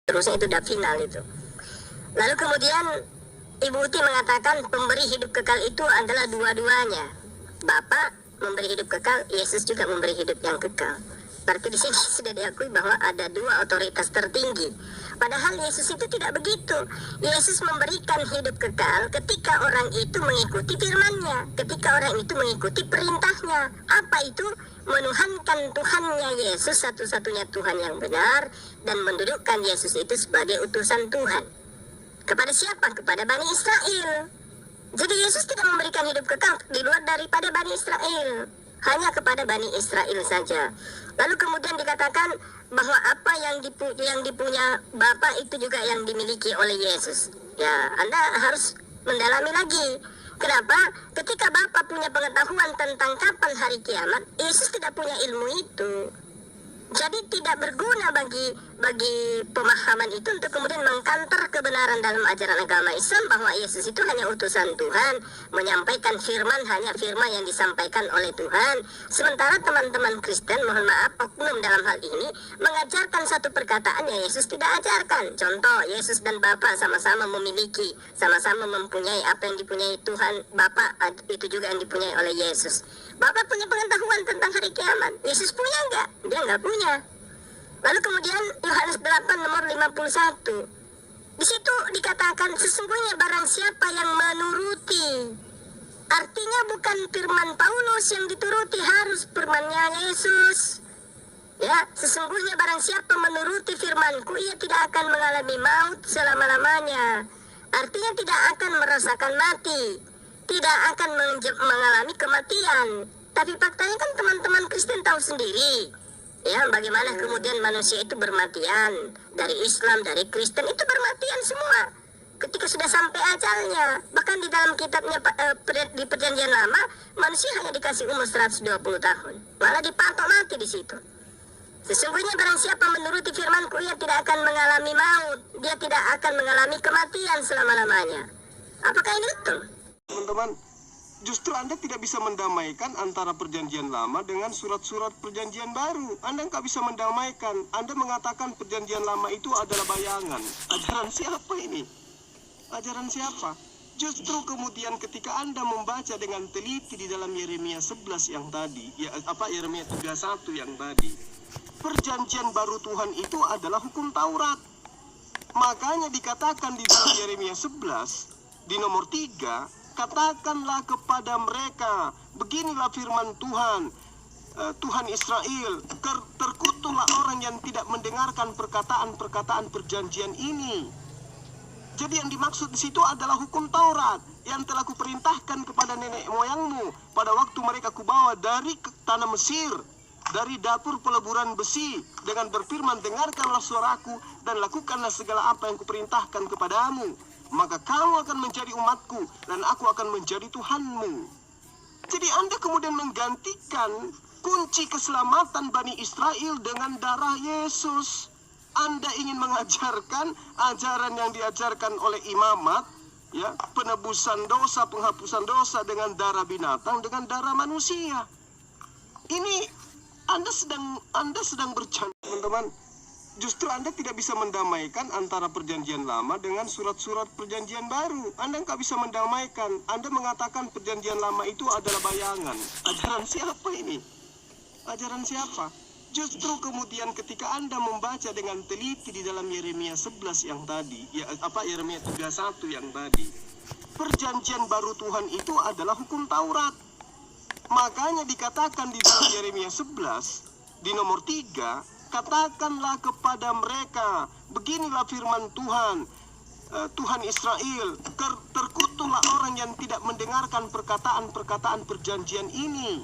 terusnya itu udah final itu. Lalu kemudian Ibu Uti mengatakan pemberi hidup kekal itu adalah dua-duanya. Bapa memberi hidup kekal, Yesus juga memberi hidup yang kekal. Berarti di sini sudah diakui bahwa ada dua otoritas tertinggi. Padahal Yesus itu tidak begitu. Yesus memberikan hidup kekal ketika orang itu mengikuti firman-Nya, ketika orang itu mengikuti perintahnya. Apa itu? Menuhankan Tuhannya Yesus, satu-satunya Tuhan yang benar, dan mendudukkan Yesus itu sebagai utusan Tuhan. Kepada siapa? Kepada Bani Israel. Jadi Yesus tidak memberikan hidup kekal di luar daripada Bani Israel, hanya kepada Bani Israel saja. Lalu kemudian dikatakan bahwa apa yang dipunya Bapa itu juga yang dimiliki oleh Yesus. Ya, Anda harus mendalami lagi. Kenapa? Ketika Bapa punya pengetahuan tentang kapan hari kiamat, Yesus tidak punya ilmu itu. Jadi tidak berguna bagi pemahaman itu untuk kemudian mengkanter kebenaran dalam ajaran agama Islam bahwa Yesus itu hanya utusan Tuhan, menyampaikan firman hanya firman yang disampaikan oleh Tuhan. Sementara teman-teman Kristen, mohon maaf, oknum dalam hal ini, mengajarkan satu perkataan yang Yesus tidak ajarkan. Contoh, Yesus dan Bapa sama-sama memiliki, sama-sama mempunyai apa yang dipunyai Tuhan, Bapa itu juga yang dipunyai oleh Yesus. Bapak punya pengetahuan tentang hari kiamat. Yesus punya enggak? Dia enggak punya. Lalu kemudian Yohanes 8 nomor 51. Di situ dikatakan sesungguhnya barang siapa yang menuruti. Artinya bukan firman Paulus yang dituruti, harus firman-Nya Yesus. Ya, sesungguhnya barang siapa menuruti firman-Ku, ia tidak akan mengalami maut selama-lamanya. Artinya tidak akan merasakan mati, tidak akan mengalami kematian. Tapi faktanya kan teman-teman Kristen tahu sendiri, ya, bagaimana kemudian manusia itu bermatian. Dari Islam, dari Kristen itu bermatian semua ketika sudah sampai ajalnya. Bahkan di dalam kitabnya di perjanjian lama, manusia hanya dikasih umur 120 tahun, malah dipatok mati di situ. Sesungguhnya barang siapa menuruti firman-Ku, ia tidak akan mengalami maut, dia tidak akan mengalami kematian selama-lamanya. Apakah ini betul? Teman-teman, justru Anda tidak bisa mendamaikan antara perjanjian lama dengan surat-surat perjanjian baru. Anda nggak bisa mendamaikan. Anda mengatakan perjanjian lama itu adalah bayangan. Ajaran siapa ini? Ajaran siapa? Justru kemudian ketika Anda membaca dengan teliti di dalam Yeremia 11 yang tadi, Yeremia 31 yang tadi, perjanjian baru Tuhan itu adalah hukum Taurat. Makanya dikatakan di dalam Yeremia 11 di nomor 3, katakanlah kepada mereka, beginilah firman Tuhan, Tuhan Israel, terkutuklah orang yang tidak mendengarkan perkataan-perkataan perjanjian ini. Jadi yang dimaksud di situ adalah hukum Taurat yang telah kuperintahkan kepada nenek moyangmu pada waktu mereka kubawa dari tanah Mesir, dari dapur peleburan besi, dengan berfirman, dengarkanlah suaraku dan lakukanlah segala apa yang kuperintahkan kepadamu. Maka kamu akan menjadi umatku dan aku akan menjadi Tuhanmu. Jadi Anda kemudian menggantikan kunci keselamatan Bani Israel dengan darah Yesus. Anda ingin mengajarkan ajaran yang diajarkan oleh imamat, ya, penebusan dosa, penghapusan dosa dengan darah binatang, dengan darah manusia. Ini Anda sedang bercanda, teman-teman. Justru Anda tidak bisa mendamaikan antara perjanjian lama dengan surat-surat perjanjian baru. Anda nggak bisa mendamaikan. Anda mengatakan perjanjian lama itu adalah bayangan. Ajaran siapa ini? Ajaran siapa? Justru kemudian ketika Anda membaca dengan teliti di dalam Yeremia 11 yang tadi, Yeremia 31 yang tadi, perjanjian baru Tuhan itu adalah hukum Taurat. Makanya dikatakan di dalam Yeremia 11 di nomor 3, katakanlah kepada mereka, beginilah firman Tuhan, Tuhan Israel, terkutuklah orang yang tidak mendengarkan perkataan-perkataan perjanjian ini.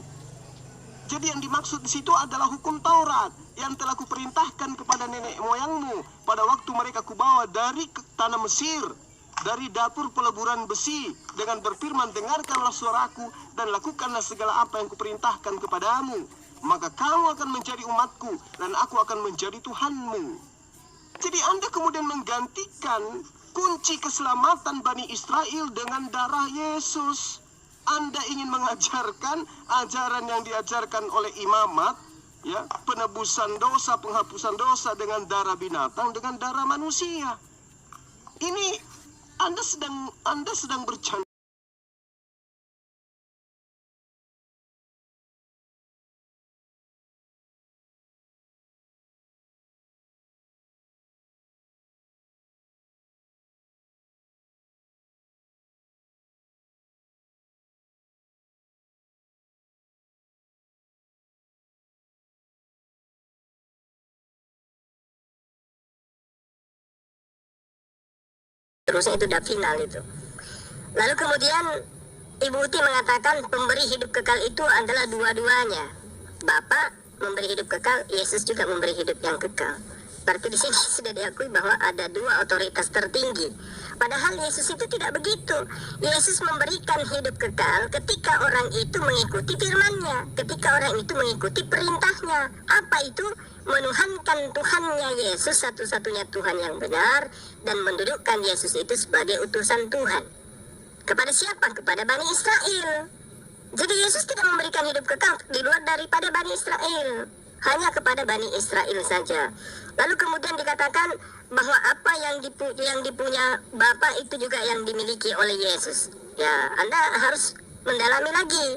Jadi yang dimaksud di situ adalah hukum Taurat yang telah kuperintahkan kepada nenek moyangmu pada waktu mereka kubawa dari tanah Mesir, dari dapur peleburan besi, dengan berfirman, dengarkanlah suaraku dan lakukanlah segala apa yang kuperintahkan kepadamu. Maka kamu akan menjadi umatku dan aku akan menjadi Tuhanmu. Jadi Anda kemudian menggantikan kunci keselamatan Bani Israel dengan darah Yesus. Anda ingin mengajarkan ajaran yang diajarkan oleh imamat, Ya, penebusan dosa, penghapusan dosa dengan darah binatang, dengan darah manusia. Ini Anda sedang bercanda. Terusnya itu udah final itu. Lalu kemudian Ibu Uti mengatakan pemberi hidup kekal itu adalah dua-duanya. Bapa memberi hidup kekal, Yesus juga memberi hidup yang kekal. Berarti di sini sudah diakui bahwa ada dua otoritas tertinggi. Padahal Yesus itu tidak begitu. Yesus memberikan hidup kekal ketika orang itu mengikuti firman-Nya, ketika orang itu mengikuti perintahnya. Apa itu? Menuhankan Tuhannya Yesus, satu-satunya Tuhan yang benar, dan mendudukkan Yesus itu sebagai utusan Tuhan. Kepada siapa? Kepada Bani Israel. Jadi Yesus tidak memberikan hidup kekal di luar daripada Bani Israel, hanya kepada Bani Israel saja. Lalu kemudian dikatakan bahwa apa yang dipunya Bapa itu juga yang dimiliki oleh Yesus. Ya, Anda harus mendalami lagi.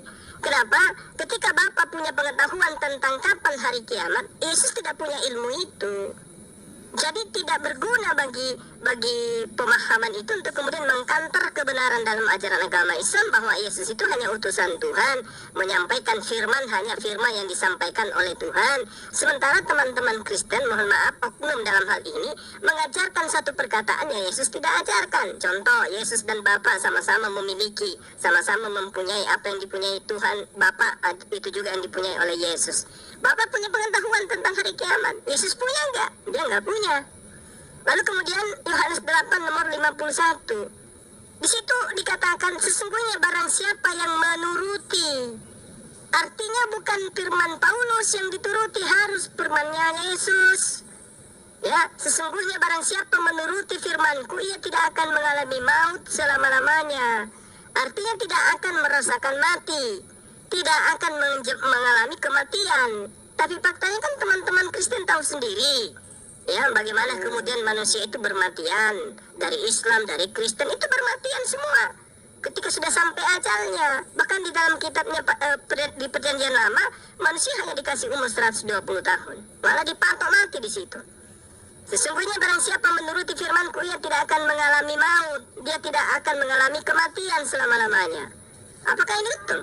Kenapa? Ketika Bapa punya pengetahuan tentang kapan hari kiamat, Yesus tidak punya ilmu itu. Jadi tidak berguna bagi pemahaman itu untuk kemudian mengkantor kebenaran dalam ajaran agama Islam bahwa Yesus itu hanya utusan Tuhan, menyampaikan firman hanya firman yang disampaikan oleh Tuhan. Sementara teman-teman Kristen, mohon maaf, oknum dalam hal ini, mengajarkan satu perkataan yang Yesus tidak ajarkan. Contoh, Yesus dan Bapa sama-sama memiliki, sama-sama mempunyai apa yang dipunyai Tuhan Bapa, itu juga yang dipunyai oleh Yesus. Bapak punya pengetahuan tentang hari kiamat. Yesus punya enggak? Dia enggak punya. Lalu kemudian Yohanes 8 nomor 51. Di situ dikatakan sesungguhnya barang siapa yang menuruti. Artinya bukan firman Paulus yang dituruti, harus firman-Nya Yesus. Ya, sesungguhnya barang siapa menuruti firman-Ku, ia tidak akan mengalami maut selama-lamanya. Artinya tidak akan merasakan mati, tidak akan mengalami kematian. Tapi faktanya kan teman-teman Kristen tahu sendiri, ya, bagaimana kemudian manusia itu bermatian. Dari Islam, dari Kristen itu bermatian semua ketika sudah sampai ajalnya. Bahkan di dalam kitabnya di Perjanjian Lama, manusia hanya dikasih umur 120 tahun, malah dipatok mati di situ. Sesungguhnya barang siapa menuruti firman-Ku, ia tidak akan mengalami maut, dia tidak akan mengalami kematian selama-lamanya. Apakah ini betul?